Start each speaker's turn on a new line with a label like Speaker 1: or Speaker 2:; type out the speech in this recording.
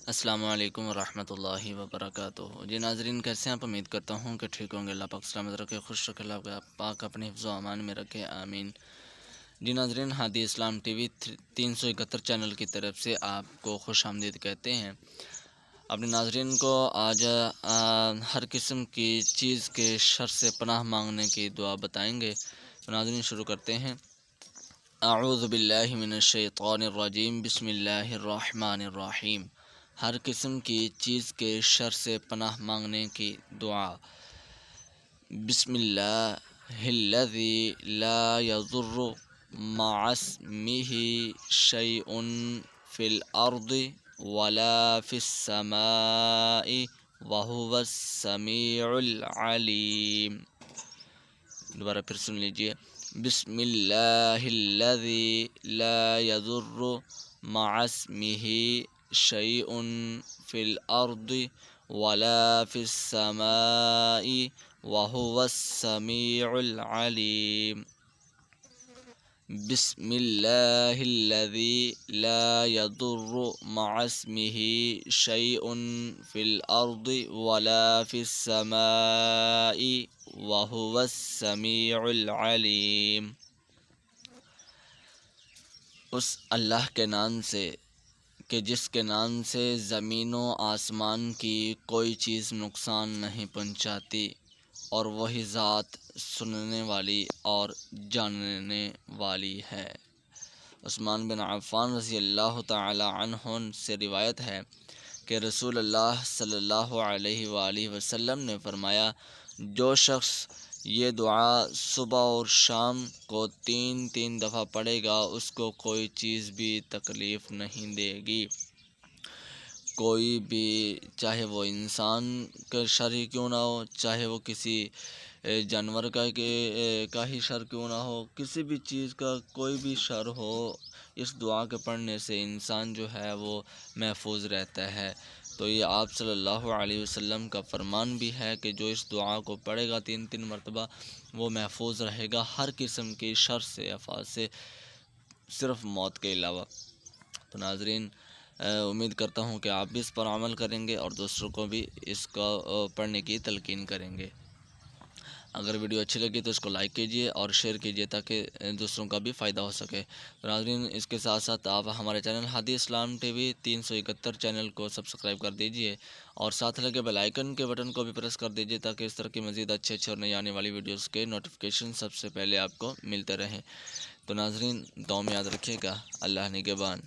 Speaker 1: السلام علیکم ورحمۃ اللہ وبرکاتہ۔ جی ناظرین، کیسے ہیں آپ؟ امید کرتا ہوں کہ ٹھیک ہوں گے۔ اللہ پاک سلامت رکھے، خوش رکھے، اللہ پاک اپنے حفظ و امان میں رکھے، آمین۔ جی ناظرین، ہادی اسلام ٹی وی 371 چینل کی طرف سے آپ کو خوش آمدید کہتے ہیں۔ اپنے ناظرین کو آج ہر قسم کی چیز کے شر سے پناہ مانگنے کی دعا بتائیں گے۔ تو ناظرین شروع کرتے ہیں۔ اعوذ باللہ من الشیطان الرجیم، بسم اللہ الرحمن الرحیم۔ ہر قسم کی چیز کے شر سے پناہ مانگنے کی دعا۔ بسم اللہ الذی لا یضر مع اسمہ شیء فی الارض ولا فی السماء وہو السمیع العلیم۔ دوبارہ پھر سن لیجیے۔ بسم اللہ الذی لا یضر مع اسمہ شیء فی الارض ولا فی السماء وہو السمیع العلیم۔ بسم اللہ الذی لا یضر مع اسمہ شیء فی الارض ولا فی السماء وہو السمیع العلیم۔ اس اللہ کے نام سے کہ جس کے نام سے زمین و آسمان کی کوئی چیز نقصان نہیں پہنچاتی، اور وہی ذات سننے والی اور جاننے والی ہے۔ عثمان بن عفان رضی اللہ تعالی عنہ سے روایت ہے کہ رسول اللہ صلی اللہ علیہ وآلہ وسلم نے فرمایا، جو شخص یہ دعا صبح اور شام کو 3 دفعہ پڑھے گا، اس کو کوئی چیز بھی تکلیف نہیں دے گی۔ کوئی بھی، چاہے وہ انسان کا شر ہی کیوں نہ ہو، چاہے وہ کسی جانور کا ہی شر کیوں نہ ہو، کسی بھی چیز کا کوئی بھی شر ہو، اس دعا کے پڑھنے سے انسان جو ہے وہ محفوظ رہتا ہے۔ تو یہ آپ صلی اللہ علیہ وسلم کا فرمان بھی ہے کہ جو اس دعا کو پڑھے گا 3 مرتبہ، وہ محفوظ رہے گا ہر قسم کی شر سے، آفات سے، صرف موت کے علاوہ۔ تو ناظرین، امید کرتا ہوں کہ آپ بھی اس پر عمل کریں گے اور دوسروں کو بھی اس کو پڑھنے کی تلقین کریں گے۔ اگر ویڈیو اچھی لگی تو اس کو لائک کیجیے اور شیئر کیجیے تاکہ دوسروں کا بھی فائدہ ہو سکے۔ تو ناظرین، اس کے ساتھ ساتھ آپ ہمارے چینل ہادی اسلام ٹی وی 371 چینل کو سبسکرائب کر دیجیے اور ساتھ لگے بیل آئیکن کے بٹن کو بھی پریس کر دیجیے تاکہ اس طرح کی مزید اچھے اور نئی آنے والی ویڈیوز کے نوٹیفیکیشن سب سے پہلے آپ کو ملتے رہیں۔ تو ناظرین، دعا میں یاد رکھیے گا۔ اللہ نگہبان۔